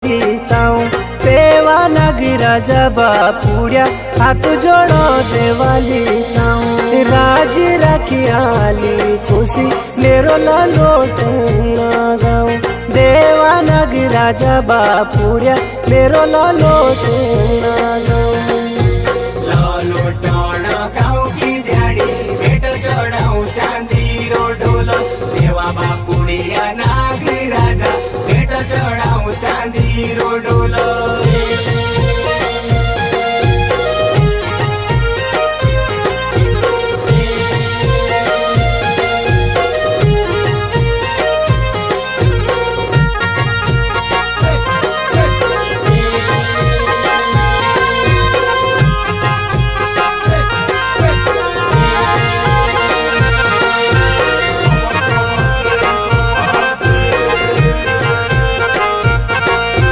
ताऊ पेवा नागराजा बापुड़िया हाथ जोड़ो देवाली ताऊ राजी रखियाली खुशी मेरो लोट गाँव देवा नागराजा बापुड़िया मेरो लोट गाँव बापुड़िया नागराजा भेट चढ़ाऊ चांदी रो ढोल।